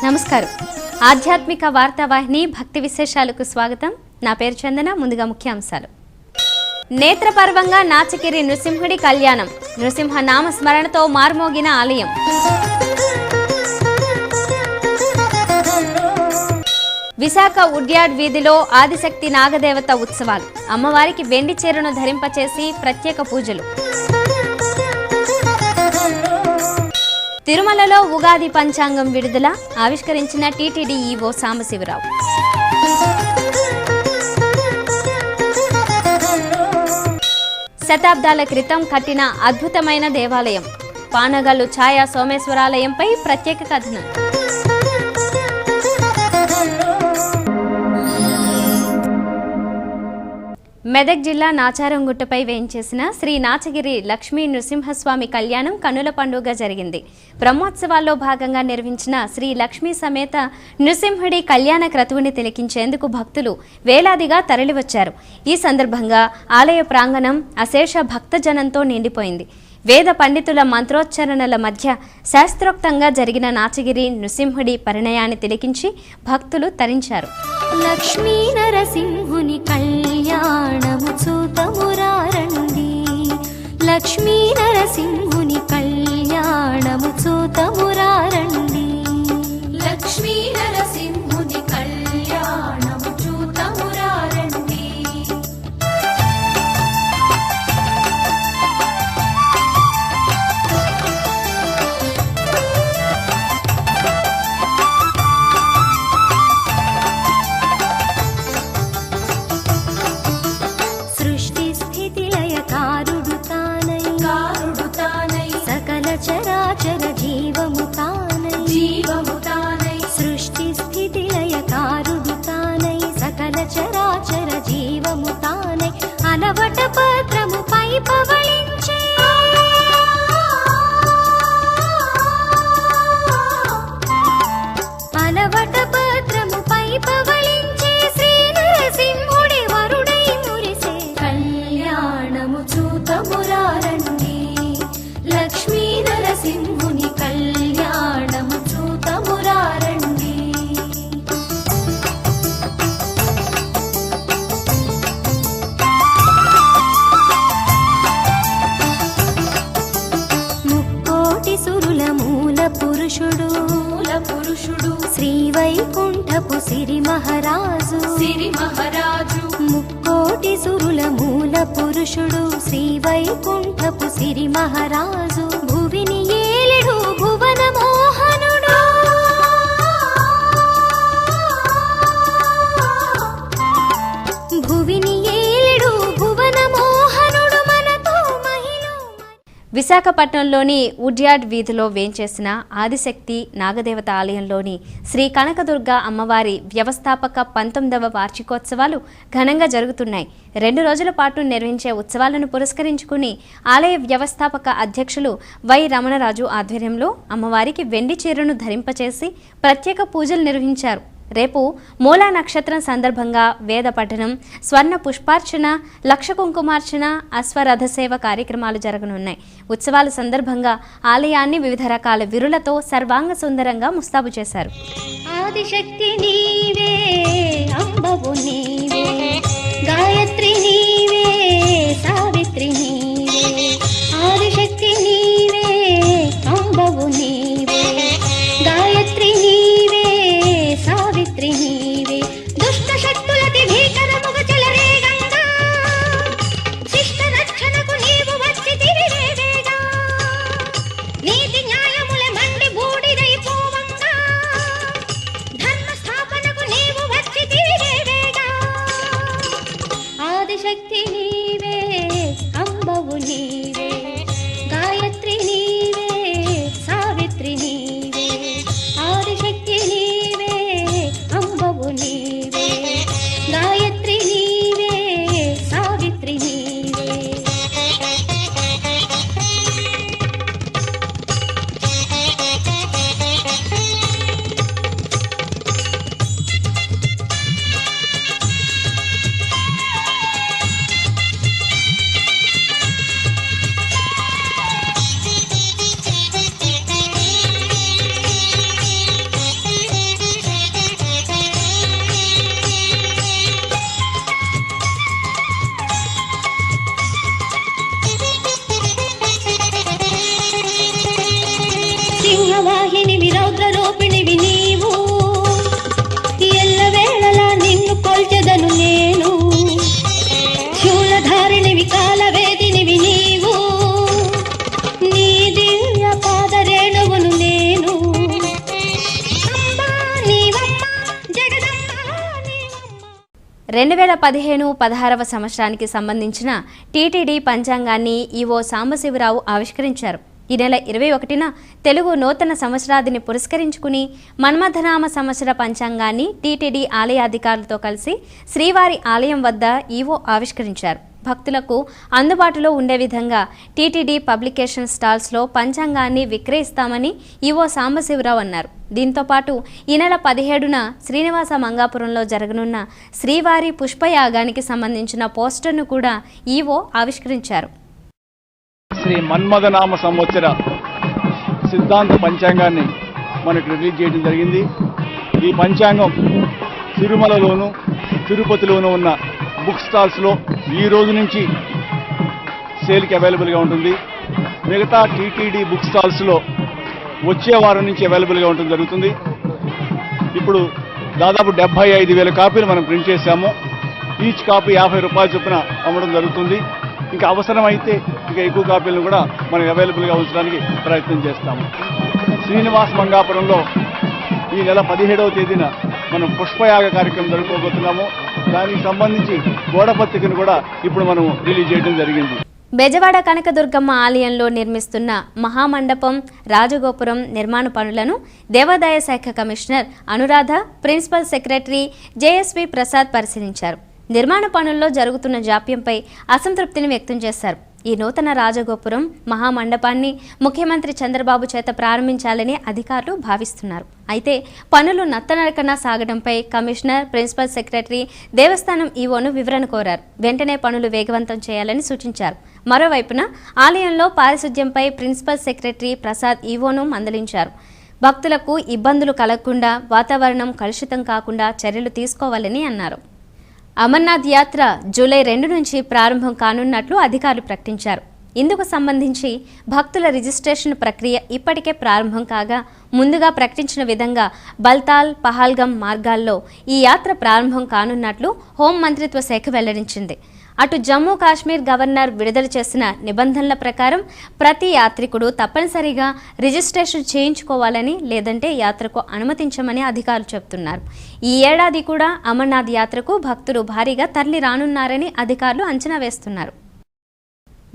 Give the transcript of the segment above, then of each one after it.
నమస్కారం. ఆధ్యాత్మిక వార్తావాహిని భక్తి విశేషాలకు స్వాగతం. నా పేరు చందన. ముందుగా ముఖ్యాంశాలు. నేత్రపర్వంగా నాచగిరి నృసింహుడి కళ్యాణం. నృసింహ నామస్మరణతో మార్మోగిన ఆలయం. విశాఖ ఉడ్యాడ్ వీధిలో ఆదిశక్తి నాగదేవత ఉత్సవాలు. అమ్మవారికి వెండి చీరను ధరింపచేసి ప్రత్యేక పూజలు. తిరుమలలో ఉగాది పంచాంగం విడుదల. ఆవిష్కరించిన టీటీడీ ఈవో సాంబశివరావు. శతాబ్దాల క్రితం కట్టిన అద్భుతమైన దేవాలయం. పానగల్లు ఛాయా సోమేశ్వరాలయంపై ప్రత్యేక కథనం. మెదక్ జిల్లా నాచారంగుట్టపై వేయించేసిన శ్రీ నాచగిరి లక్ష్మీ నృసింహస్వామి కళ్యాణం కన్నుల పండుగ జరిగింది. బ్రహ్మోత్సవాల్లో భాగంగా నిర్వహించిన శ్రీ లక్ష్మీ సమేత నృసింహుడి కళ్యాణ క్రతువుని తిలకించేందుకు భక్తులు వేలాదిగా తరలివచ్చారు. ఈ సందర్భంగా ఆలయ ప్రాంగణం అశేష భక్తజనంతో నిండిపోయింది. వేద పండితుల మంత్రోచ్చరణల మధ్య శాస్త్రోక్తంగా జరిగిన నాచగిరి నృసింహుడి పరిణయాన్ని తిలకించి భక్తులు తరించారు. లక్ష్మీ నరసింహుని కళ్యాణము చూతమురారండి. లక్ష్మీ నరసింహుని కళ్యాణము చూతమురారండి. లక్ష్మీ నరసింహుని కళ్యాణము చూతమురారండి. చరాచర జీవము తానై సృష్టి స్థితి లయ కారుడు తానై సకల చరాచర జీవము తానై అలవట పత్రము పై పవళించే అలవట పత్రము పై పవళించే శ్రీ నరసింహుడి వరుడై మురిసే కళ్యాణము చూతమురారండి. లక్ష్మీ నరసింహుని కళ్యాణము చూతమురారండి. ముక్కోటి సురుల మూల పురుషుడు శ్రీ వైకుంఠపు సిరి మహారాజు ముక్కోటి సురుల మూల పురుషుడు శ్రీ వైకుంఠపు సిరి మహారాజు భువిని ఏలెడు భువన మోహనుడు భువిని ఏలెడు భువన మోహనుడు మనతో మహిళ. విశాఖపట్నంలోని ఉడ్యాడ్ వీధిలో వేంచేసిన ఆదిశక్తి నాగదేవత ఆలయంలోని శ్రీ కనకదుర్గ అమ్మవారి వ్యవస్థాపక 19వ వార్షికోత్సవాలు ఘనంగా జరుగుతున్నాయి. 2 రోజుల పాటు నిర్వహించే ఉత్సవాలను పురస్కరించుకుని ఆలయ వ్యవస్థాపక అధ్యక్షులు వై రమణరాజు ఆధ్వర్యంలో అమ్మవారికి వెండి చీరను ధరింపచేసి ప్రత్యేక పూజలు నిర్వహించారు. రేపు మూలా నక్షత్రం సందర్భంగా వేద పఠనం, స్వర్ణ పుష్పార్చన, లక్ష కుంకుమార్చన, అశ్వరథ సేవ కార్యక్రమాలు జరగనున్నాయి. ఉత్సవాల సందర్భంగా ఆలయాన్ని వివిధ రకాల విరులతో సర్వాంగ సుందరంగా ముస్తాబు చేశారు. ఆదిశక్తి నీవే, అంబవు నీవే, గాయత్రి నీవే, సావిత్రి నీవే. ఆదిశక్తి నీవే, అంబవు నీవే, గాయత్రి నీవే, సావిత్రి నీవే. దుష్ట శక్తులతి భీకరముగ చెలరేగంగా శిష్ట రక్షణకు నీవు వచ్చితివి వేవేగా. నీతి న్యాయముల మండి బూడిదైపోవంగా ధర్మ స్థాపనకు నీవు వచ్చితివి వేవేగా. ఆదిశక్తి నీవే, అంబవు నీవే, గాయత్రి 2015-16వ సంవత్సరానికి సంబంధించిన టీటీడీ పంచాంగాన్ని ఈవో సాంబశివరావు ఆవిష్కరించారు. ఈ నెల 21న తెలుగు నూతన సంవత్సరాదిని పురస్కరించుకుని మన్మథనామ సంవత్సర పంచాంగాన్ని టీటీడీ ఆలయాధికారులతో కలిసి శ్రీవారి ఆలయం వద్ద ఈవో ఆవిష్కరించారు. భక్తులకు అందుబాటులో ఉండే విధంగా టీటీడీ పబ్లికేషన్ స్టాల్స్లో పంచాంగాన్ని విక్రయిస్తామని ఈవో సాంబశివరావు అన్నారు. దీంతోపాటు ఈ నెల 17న శ్రీనివాస మంగాపురంలో జరగనున్న శ్రీవారి పుష్పయాగానికి సంబంధించిన పోస్టర్ను కూడా ఈవో ఆవిష్కరించారు. శ్రీ మన్మథనామ సంవత్సర సిద్ధాంత పంచాంగాన్ని మనకు రిలీజ్ చేయడం జరిగింది. ఈ పంచాంగం తిరుమలలోను తిరుపతిలోనూ ఉన్న బుక్ స్టాల్స్లో ఈ రోజు నుంచి సేల్కి అవైలబుల్గా ఉంటుంది. మిగతా టీటీడీ బుక్ స్టాల్స్లో వచ్చే వారం నుంచి అవైలబుల్గా ఉండడం జరుగుతుంది. ఇప్పుడు దాదాపు 75,000 కాపీలు మనం ప్రింట్ చేశాము. ఈచ్ కాపీ 50 రూపాయల చొప్పున అమ్మడం జరుగుతుంది. ఇంకా అవసరమైతే ఇంకా ఎక్కువ కాపీలను కూడా మనం అవైలబుల్గా ఉంచడానికి ప్రయత్నం చేస్తాము. శ్రీనివాస మంగాపురంలో ఈ నెల 17వ తేదీన మనం పుష్పయాగ కార్యక్రమం జరుపుకోబోతున్నాము. దానికి సంబంధించి గోడపత్రికను కూడా ఇప్పుడు మనం రిలీజ్ చేయడం జరిగింది. బెజవాడ కనకదుర్గమ్మ ఆలయంలో నిర్మిస్తున్న మహామండపం, రాజగోపురం నిర్మాణ పనులను దేవాదాయ శాఖ commissioner Anuradha, principal secretary JSV Prasad పరిశీలించారు. నిర్మాణ పనుల్లో జరుగుతున్న జాప్యంపై అసంతృప్తిని వ్యక్తం చేశారు. ఈ నూతన రాజగోపురం, మహామండపాన్ని ముఖ్యమంత్రి చంద్రబాబు చేత ప్రారంభించాలని అధికారులు భావిస్తున్నారు. అయితే పనులు నత్తనడకన సాగడంపై కమిషనర్, ప్రిన్సిపల్ సెక్రటరీ దేవస్థానం ఈవోను వివరణ కోరారు. వెంటనే పనులు వేగవంతం చేయాలని సూచించారు. మరోవైపున ఆలయంలో పారిశుధ్యంపై ప్రిన్సిపల్ సెక్రటరీ ప్రసాద్ ఈవోను మందలించారు. భక్తులకు ఇబ్బందులు కలగకుండా, వాతావరణం కలుషితం కాకుండా చర్యలు తీసుకోవాలని అన్నారు. అమర్నాథ్ యాత్ర జూలై 2 నుంచి ప్రారంభం కానున్నట్లు అధికారులు ప్రకటించారు. ఇందుకు సంబంధించి భక్తుల రిజిస్ట్రేషన్ ప్రక్రియ ఇప్పటికే ప్రారంభం కాగా, ముందుగా ప్రకటించిన విధంగా బల్తాల్, పహల్గం మార్గాల్లో ఈ యాత్ర ప్రారంభం కానున్నట్లు హోం మంత్రిత్వ శాఖ వెల్లడించింది. అటు జమ్మూ కాశ్మీర్ గవర్నర్ విడుదల చేసిన నిబంధనల ప్రకారం ప్రతి యాత్రికుడు తప్పనిసరిగా రిజిస్ట్రేషన్ చేయించుకోవాలని, లేదంటే యాత్రకు అనుమతించమని అధికారులు చెబుతున్నారు. ఈ ఏడాది కూడా అమర్నాథ్ యాత్రకు భక్తులు భారీగా తరలి రానున్నారని అధికారులు అంచనా వేస్తున్నారు.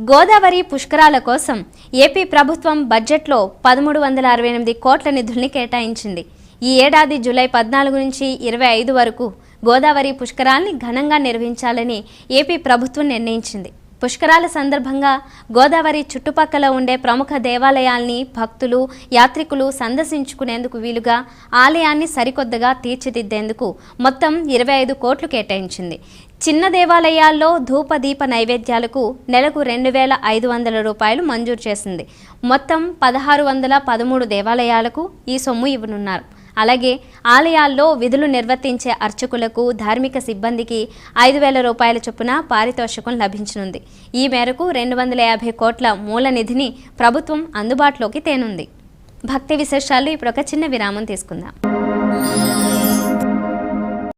గోదావరి పుష్కరాల కోసం ఏపీ ప్రభుత్వం బడ్జెట్లో 1368 కోట్ల నిధుల్ని కేటాయించింది. ఈ ఏడాది జూలై 14 నుంచి 25 వరకు గోదావరి పుష్కరాల్ని ఘనంగా నిర్వహించాలని ఏపీ ప్రభుత్వం నిర్ణయించింది. పుష్కరాల సందర్భంగా గోదావరి చుట్టుపక్కల ఉండే ప్రముఖ దేవాలయాల్ని భక్తులు, యాత్రికులు సందర్శించుకునేందుకు వీలుగా ఆలయాన్ని సరికొత్తగా తీర్చిదిద్దేందుకు మొత్తం 25 కోట్లు కేటాయించింది. చిన్న దేవాలయాల్లో ధూపదీప నైవేద్యాలకు నెలకు 2,500 రూపాయలు మంజూరు చేసింది. మొత్తం 1,613 దేవాలయాలకు ఈ సొమ్ము ఇవ్వనున్నారు. అలాగే ఆలయాల్లో విధులు నిర్వర్తించే అర్చకులకు, ధార్మిక సిబ్బందికి 5,000 రూపాయల చొప్పున పారితోషికం లభించనుంది. ఈ మేరకు 250 కోట్ల మూల నిధిని ప్రభుత్వం అందుబాటులోకి తేనుంది. భక్తి విశేషాలు ఇప్పుడు ఒక చిన్న విరామం తీసుకుందాం.